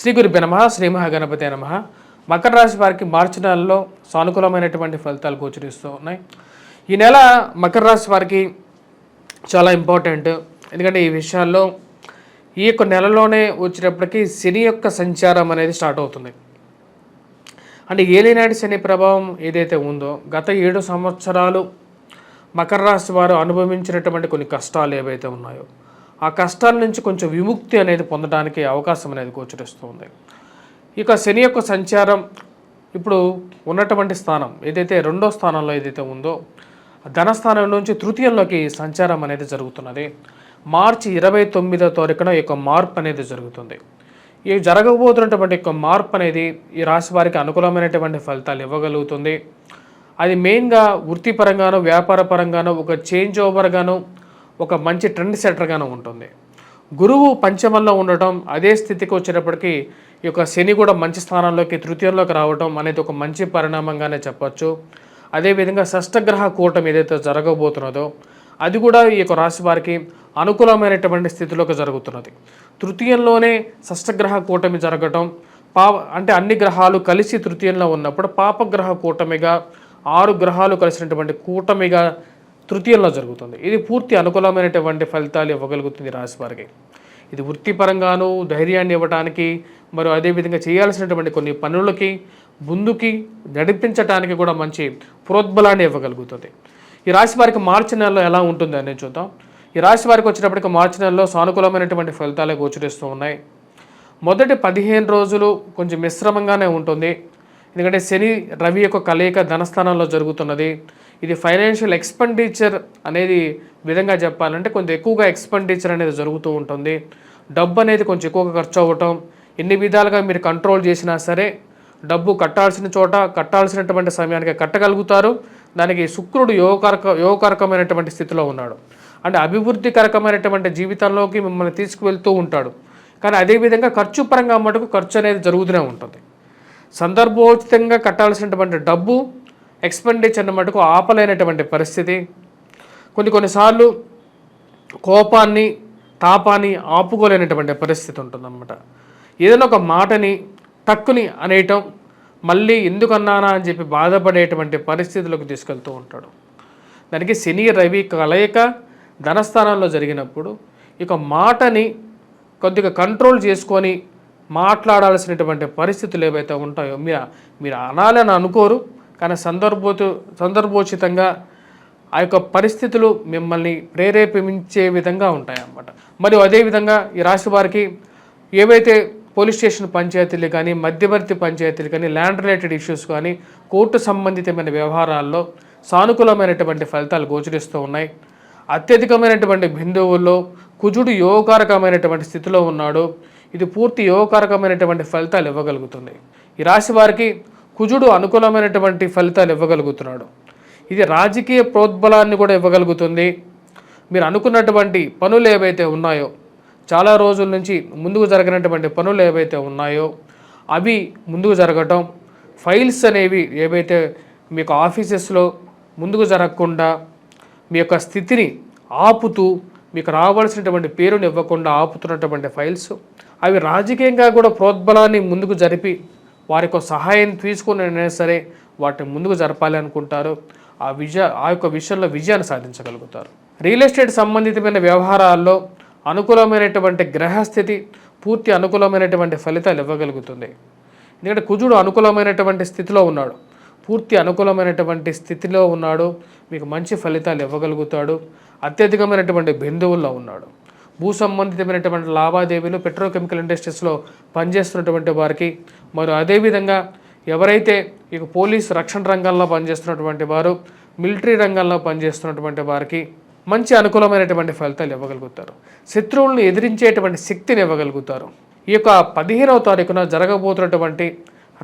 శ్రీ గురుభ్యో నమః. శ్రీ మహాగణపతే నమః. మకర రాశి వారికి మార్చి నెలలో సానుకూలమైనటువంటి ఫలితాలు గోచరిస్తూ ఉన్నాయి. ఈ నెల మకర రాశి వారికి చాలా ఇంపార్టెంట్. ఎందుకంటే ఈ విషయాల్లో ఈ యొక్క నెలలోనే వచ్చేటప్పటికి శని యొక్క సంచారం అనేది స్టార్ట్ అవుతుంది. అంటే ఏలినాటి శని ప్రభావం ఏదైతే ఉందో గత 7 సంవత్సరాలు మకర రాశి వారు అనుభవించినటువంటి కొన్ని కష్టాలు ఏవైతే ఉన్నాయో ఆ కష్టాల నుంచి కొంచెం విముక్తి అనేది పొందడానికి అవకాశం అనేది గోచరిస్తుంది. ఇక శని యొక్క సంచారం ఇప్పుడు ఉన్నటువంటి స్థానం ఏదైతే 2వ స్థానంలో ఏదైతే ఉందో ధనస్థానం నుంచి తృతీయంలోకి సంచారం అనేది జరుగుతున్నది. మార్చి 29వ తారీఖున ఈ యొక్క మార్పు అనేది జరుగుతుంది. ఈ జరగబోతున్నటువంటి యొక్క మార్పు అనేది ఈ రాశి వారికి అనుకూలమైనటువంటి ఫలితాలు ఇవ్వగలుగుతుంది. అది మెయిన్గా వృత్తిపరంగాను వ్యాపార పరంగాను ఒక చేంజ్ ఓవర్గాను ఒక మంచి ట్రెండ్ సెట్టర్గాను ఉంటుంది. గురువు పంచమంలో ఉండటం అదే స్థితికి వచ్చేటప్పటికి ఈ యొక్క శని కూడా మంచి స్థానంలోకి తృతీయంలోకి రావడం అనేది ఒక మంచి పరిణామంగానే చెప్పచ్చు. అదేవిధంగా షష్టగ్రహ కూటమి ఏదైతే జరగబోతున్నదో అది కూడా ఈ యొక్క రాశి వారికి అనుకూలమైనటువంటి స్థితిలోకి జరుగుతున్నది. తృతీయంలోనే షష్టగ్రహ కూటమి జరగటం అంటే అన్ని గ్రహాలు కలిసి తృతీయంలో ఉన్నప్పుడు పాపగ్రహ కూటమిగా 6 గ్రహాలు కలిసినటువంటి కూటమిగా తృతీయంలో జరుగుతుంది. ఇది పూర్తి అనుకూలమైనటువంటి ఫలితాలు ఇవ్వగలుగుతుంది రాశి వారికి. ఇది వృత్తిపరంగాను ధైర్యాన్ని ఇవ్వడానికి మరియు అదేవిధంగా చేయాల్సినటువంటి కొన్ని పనులకి ముందుకి నడిపించడానికి కూడా మంచి ప్రోద్బలాన్ని ఇవ్వగలుగుతుంది. ఈ రాశి వారికి మార్చి నెలలో ఎలా ఉంటుంది అనేది చూద్దాం. ఈ రాశి వారికి వచ్చేటప్పటికి మార్చి నెలలో సానుకూలమైనటువంటి ఫలితాలే గోచరిస్తూ ఉన్నాయి. మొదటి 15 రోజులు కొంచెం మిశ్రమంగానే ఉంటుంది. ఎందుకంటే శని రవి యొక్క కలయిక ధనస్థానంలో జరుగుతున్నది. ఇది ఫైనాన్షియల్ ఎక్స్పెండిచర్ అనేది విధంగా చెప్పాలంటే కొంచెం ఎక్కువగా ఎక్స్పెండిచర్ అనేది జరుగుతూ ఉంటుంది. డబ్బు అనేది కొంచెం ఎక్కువగా ఖర్చు అవ్వటం, ఎన్ని విధాలుగా మీరు కంట్రోల్ చేసినా సరే డబ్బు కట్టాల్సిన చోట కట్టాల్సినటువంటి సమయానికి కట్టగలుగుతారు. దానికి శుక్రుడు యోగకారకమైనటువంటి స్థితిలో ఉన్నాడు. అంటే అభివృద్ధికరకమైనటువంటి జీవితంలోకి మిమ్మల్ని తీసుకువెళ్తూ ఉంటాడు. కానీ అదేవిధంగా ఖర్చు పరంగా మటుకు ఖర్చు అనేది జరుగుతూనే ఉంటుంది. సందర్భోచితంగా కట్టాల్సినటువంటి డబ్బు ఎక్స్పెండిచర్ మటుకు ఆపలేనటువంటి పరిస్థితి. కొన్నిసార్లు కోపాన్ని తాపాన్ని ఆపుకోలేనటువంటి పరిస్థితి ఉంటుందన్నమాట. ఏదైనా ఒక మాటని టక్కుని అనేయటం మళ్ళీ ఎందుకన్నానా అని చెప్పి బాధపడేటువంటి పరిస్థితులకు తీసుకెళ్తూ ఉంటాడు. దానికి శని రవి కలయిక ధనస్థానంలో జరిగినప్పుడు ఇక మాటని కొద్దిగా కంట్రోల్ చేసుకొని మాట్లాడాల్సినటువంటి పరిస్థితులు ఏవైతే ఉంటాయో మీరు అనాలని అనుకోరు, కానీ సందర్భోచితంగా ఆ యొక్క పరిస్థితులు మిమ్మల్ని ప్రేరేపించే విధంగా ఉంటాయన్నమాట. మరియు అదేవిధంగా ఈ రాశి వారికి ఏవైతే పోలీస్ స్టేషన్ పంచాయతీలు కానీ మధ్యవర్తి పంచాయతీలు కానీ ల్యాండ్ రిలేటెడ్ ఇష్యూస్ కానీ కోర్టు సంబంధితమైన వ్యవహారాల్లో సానుకూలమైనటువంటి ఫలితాలు గోచరిస్తూ ఉన్నాయి. అత్యధికమైనటువంటి బిందువుల్లో కుజుడు యోగకారకమైనటువంటి స్థితిలో ఉన్నాడు. ఇది పూర్తి యోగకారకమైనటువంటి ఫలితాలు ఇవ్వగలుగుతుంది. ఈ రాశి వారికి కుజుడు అనుకూలమైనటువంటి ఫలితాలు ఇవ్వగలుగుతున్నాడు. ఇది రాజకీయ ప్రోద్బలాన్ని కూడా ఇవ్వగలుగుతుంది. మీరు అనుకున్నటువంటి పనులు ఏవైతే ఉన్నాయో చాలా రోజుల నుంచి ముందుకు జరగనటువంటి పనులు ఏవైతే ఉన్నాయో అవి ముందుకు జరగటం, ఫైల్స్ అనేవి ఏవైతే మీకు ఆఫీసెస్లో ముందుకు జరగకుండా మీ యొక్క స్థితిని ఆపుతూ మీకు రావాల్సినటువంటి పేరుని ఇవ్వకుండా ఆపుతున్నటువంటి ఫైల్స్ అవి రాజకీయంగా కూడా ప్రోద్బలాన్ని ముందుకు జరిపి వారికి సహాయం తీసుకుని సరే వాటిని ముందుకు జరపాలి అనుకుంటారు. ఆ యొక్క విషయంలో విజయాన్ని సాధించగలుగుతారు. రియల్ ఎస్టేట్ సంబంధితమైన వ్యవహారాల్లో అనుకూలమైనటువంటి గ్రహస్థితి పూర్తి అనుకూలమైనటువంటి ఫలితాలు ఇవ్వగలుగుతుంది. ఎందుకంటే కుజుడు అనుకూలమైనటువంటి స్థితిలో ఉన్నాడు, పూర్తి అనుకూలమైనటువంటి స్థితిలో ఉన్నాడు. మీకు మంచి ఫలితాలు ఇవ్వగలుగుతాడు. అత్యధికమైనటువంటి బిందువుల్లో ఉన్నాడు. భూ సంబంధితమైనటువంటి లావాదేవీలు పెట్రోకెమికల్ ఇండస్ట్రీస్లో పనిచేస్తున్నటువంటి వారికి మరియు అదేవిధంగా ఎవరైతే ఇక పోలీసు రక్షణ రంగంలో పనిచేస్తున్నటువంటి వారు మిలిటరీ రంగంలో పనిచేస్తున్నటువంటి వారికి మంచి అనుకూలమైనటువంటి ఫలితాలు ఇవ్వగలుగుతారు. శత్రువులను ఎదిరించేటువంటి శక్తిని ఇవ్వగలుగుతారు. ఈ యొక్క 15వ తారీఖున జరగబోతున్నటువంటి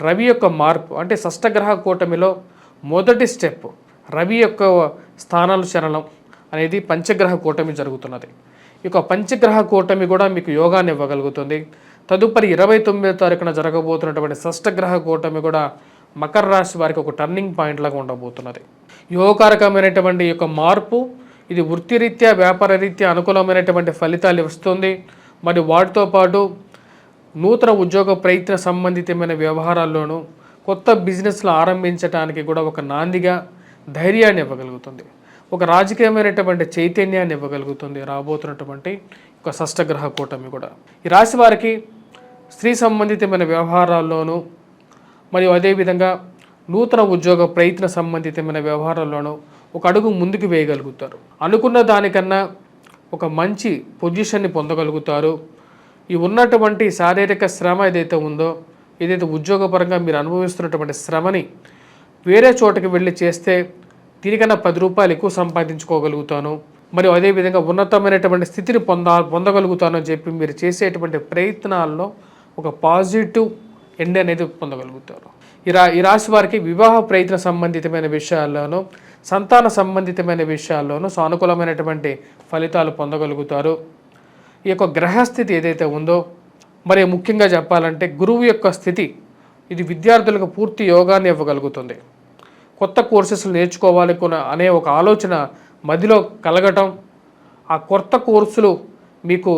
రవి యొక్క మార్పు అంటే షష్టగ్రహ కూటమిలో మొదటి స్టెప్ రవి యొక్క స్థానాలు చలనం అనేది పంచగ్రహ కూటమి జరుగుతున్నది. ఈ యొక్క పంచగ్రహ కూటమి కూడా మీకు యోగాన్ని ఇవ్వగలుగుతుంది. తదుపరి 29వ తారీఖున జరగబోతున్నటువంటి షష్టగ్రహ కూటమి కూడా మకర రాశి వారికి ఒక టర్నింగ్ పాయింట్ లాగా ఉండబోతున్నది. యోగకారకమైనటువంటి యొక్క మార్పు ఇది వృత్తిరీత్యా వ్యాపార రీత్యా అనుకూలమైనటువంటి ఫలితాలు ఇస్తుంది. మరి వాటితో పాటు నూతన ఉద్యోగ ప్రయత్న సంబంధితమైన వ్యవహారాల్లోనూ కొత్త బిజినెస్లు ఆరంభించడానికి కూడా ఒక నాందిగా ధైర్యాన్ని ఇవ్వగలుగుతుంది. ఒక రాజకీయమైనటువంటి చైతన్యాన్ని ఇవ్వగలుగుతుంది రాబోతున్నటువంటి ఒక షష్టగ్రహ కూటమి కూడా. ఈ రాశి వారికి స్త్రీ సంబంధితమైన వ్యవహారాల్లోనూ మరియు అదేవిధంగా నూతన ఉద్యోగ ప్రయత్న సంబంధితమైన వ్యవహారాల్లోనూ ఒక అడుగు ముందుకు వేయగలుగుతారు. అనుకున్న దానికన్నా ఒక మంచి పొజిషన్ని పొందగలుగుతారు. ఈ ఉన్నటువంటి శారీరక శ్రమ ఏదైతే ఉందో, ఏదైతే ఉద్యోగపరంగా మీరు అనుభవిస్తున్నటువంటి శ్రమని వేరే చోటకి వెళ్ళి చేస్తే దీనికన్నా 10 రూపాయలు ఎక్కువ సంపాదించుకోగలుగుతాను, మరియు అదేవిధంగా ఉన్నతమైనటువంటి స్థితిని పొందగలుగుతాను అని చెప్పి మీరు చేసేటువంటి ప్రయత్నాల్లో ఒక పాజిటివ్ ఎండ్ అనేది పొందగలుగుతారు. ఈ రాశి వారికి వివాహ ప్రయత్న సంబంధితమైన విషయాల్లోనూ సంతాన సంబంధితమైన విషయాల్లోనూ సానుకూలమైనటువంటి ఫలితాలు పొందగలుగుతారు. ఈ యొక్క గ్రహస్థితి ఏదైతే ఉందో, మరి ముఖ్యంగా చెప్పాలంటే గురువు యొక్క స్థితి ఇది విద్యార్థులకు పూర్తి యోగాన్ని ఇవ్వగలుగుతుంది. కొత్త కోర్సెస్లు నేర్చుకోవాలి అనే ఒక ఆలోచన మదిలో కలగటం, ఆ కొత్త కోర్సులు మీకు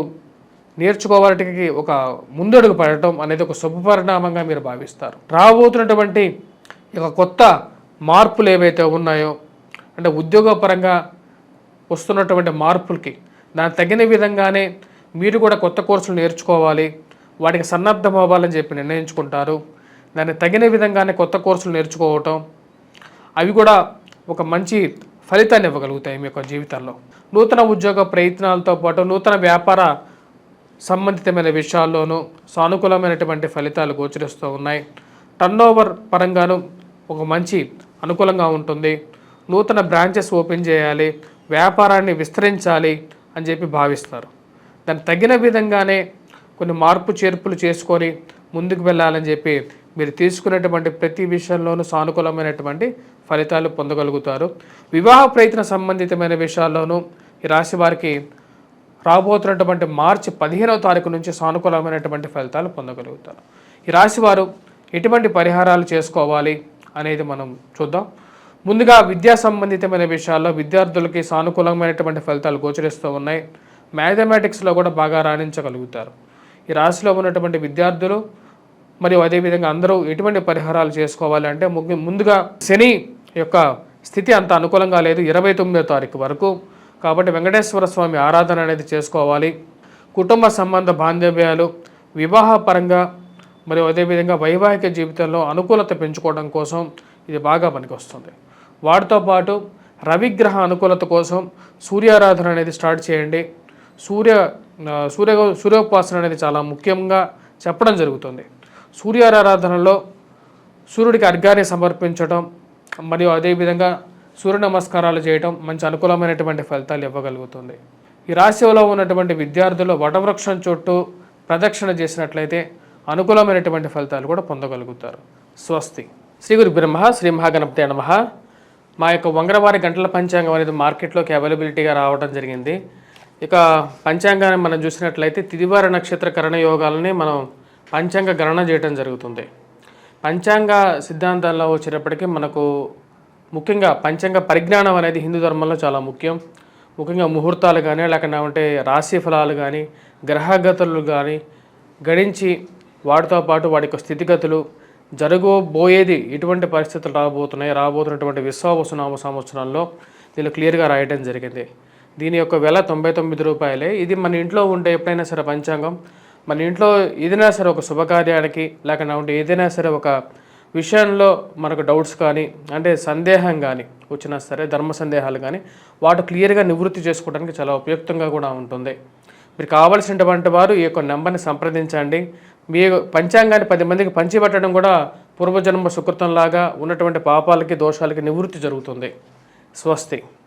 నేర్చుకోవడానికి ఒక ముందడుగు పడటం అనేది ఒక శుభపరిణామంగా మీరు భావిస్తారు. రాబోతున్నటువంటి ఒక కొత్త మార్పులు ఏవైతే ఉన్నాయో, అంటే ఉద్యోగపరంగా వస్తున్నటువంటి మార్పులకి దానికి తగిన విధంగానే మీరు కూడా కొత్త కోర్సులు నేర్చుకోవాలి, వాటికి సన్నద్ధం అవ్వాలని చెప్పి నిర్ణయించుకుంటారు. దానికి తగిన విధంగానే కొత్త కోర్సులు నేర్చుకోవటం, అవి కూడా ఒక మంచి ఫలితాన్ని ఇవ్వగలుగుతాయి మీ యొక్క జీవితంలో. నూతన ఉద్యోగ ప్రయత్నాలతో పాటు నూతన వ్యాపార సంబంధితమైన విషయాల్లోనూ సానుకూలమైనటువంటి ఫలితాలు గోచరిస్తూ ఉన్నాయి. టర్నోవర్ పరంగాను ఒక మంచి అనుకూలంగా ఉంటుంది. నూతన బ్రాంచెస్ ఓపెన్ చేయాలి, వ్యాపారాన్ని విస్తరించాలి అని చెప్పి భావిస్తారు. దానికి తగిన విధంగానే కొన్ని మార్పు చేర్పులు చేసుకొని ముందుకు వెళ్ళాలని చెప్పి మీరు తీసుకునేటువంటి ప్రతి విషయంలోనూ సానుకూలమైనటువంటి ఫలితాలు పొందగలుగుతారు. వివాహ ప్రయత్న సంబంధితమైన విషయాల్లోనూ ఈ రాశి వారికి రాబోతున్నటువంటి మార్చి 15వ తారీఖు నుంచి సానుకూలమైనటువంటి ఫలితాలు పొందగలుగుతారు. ఈ రాశి వారు ఎటువంటి పరిహారాలు చేసుకోవాలి అనేది మనం చూద్దాం. ముందుగా విద్యా సంబంధితమైన విషయాల్లో విద్యార్థులకి సానుకూలమైనటువంటి ఫలితాలు గోచరిస్తూ ఉన్నాయి. మ్యాథమెటిక్స్లో కూడా బాగా రాణించగలుగుతారు. ఈ రాశిలో ఉన్నటువంటి విద్యార్థులు మరియు అదేవిధంగా అందరూ ఎటువంటి పరిహారాలు చేసుకోవాలి అంటే, ముందుగా శని యొక్క స్థితి అంత అనుకూలంగా లేదు 29వ తారీఖు వరకు. కాబట్టి వెంకటేశ్వర స్వామి ఆరాధన అనేది చేసుకోవాలి. కుటుంబ సంబంధ బాంధవ్యాలు, వివాహ పరంగా మరియు అదేవిధంగా వైవాహిక జీవితంలో అనుకూలత పెంచుకోవడం కోసం ఇది బాగా పనికొస్తుంది. వాటితో పాటు రవిగ్రహ అనుకూలత కోసం సూర్యారాధన అనేది స్టార్ట్ చేయండి. సూర్యోపాసన అనేది చాలా ముఖ్యంగా చెప్పడం జరుగుతుంది. సూర్యారాధనలో సూర్యుడికి అర్ఘ్యాన్ని సమర్పించడం మరియు అదేవిధంగా సూర్య నమస్కారాలు చేయటం మంచి అనుకూలమైనటువంటి ఫలితాలు ఇవ్వగలుగుతుంది. ఈ రాశిలో ఉన్నటువంటి విద్యార్థులు వటవృక్షం చుట్టూ ప్రదక్షిణ చేసినట్లయితే అనుకూలమైనటువంటి ఫలితాలు కూడా పొందగలుగుతారు. స్వస్తి. శ్రీ గురు బ్రహ్మ శ్రీ మహాగణపతి నమః. మా యొక్క వంగరవారి గంటల పంచాంగం అనేది మార్కెట్లోకి అవైలబిలిటీగా రావడం జరిగింది. ఇక పంచాంగాన్ని మనం చూసినట్లయితే తిదివార నక్షత్ర కరణ యోగాలని మనం పంచాంగ గణన చేయడం జరుగుతుంది. పంచాంగ సిద్ధాంతాల్లో వచ్చేటప్పటికీ మనకు ముఖ్యంగా పంచాంగ పరిజ్ఞానం అనేది హిందూ ధర్మంలో చాలా ముఖ్యం. ముఖ్యంగా ముహూర్తాలు కానీ లేకపోతే రాశి ఫలాలు కానీ గ్రహగతులు కానీ గణించి వాటితో పాటు వాటి యొక్క స్థితిగతులు జరగబోయేది ఎటువంటి పరిస్థితులు రాబోతున్నటువంటి విశ్వావసునామ సంవత్సరంలో దీనిలో క్లియర్గా రాయడం జరిగింది. దీని యొక్క వెల 99 రూపాయలే. ఇది మన ఇంట్లో ఉంటే ఎప్పుడైనా సరే పంచాంగం మన ఇంట్లో ఏదైనా సరే ఒక శుభకార్యానికి లేకపోతే ఏదైనా సరే ఒక విషయంలో మనకు డౌట్స్ కానీ అంటే సందేహం కానీ వచ్చినా సరే ధర్మ సందేహాలు కానీ వాటి క్లియర్గా నివృత్తి చేసుకోవడానికి చాలా ఉపయుక్తంగా కూడా ఉంటుంది. మీరు కావాల్సినటువంటి వారు ఈ యొక్క నెంబర్ని సంప్రదించండి. మీ పంచాంగాన్ని 10 మందికి పంచిపెట్టడం కూడా పూర్వజన్మ సుకృతంలాగా ఉన్నటువంటి పాపాలకి దోషాలకి నివృత్తి జరుగుతుంది. స్వస్తి.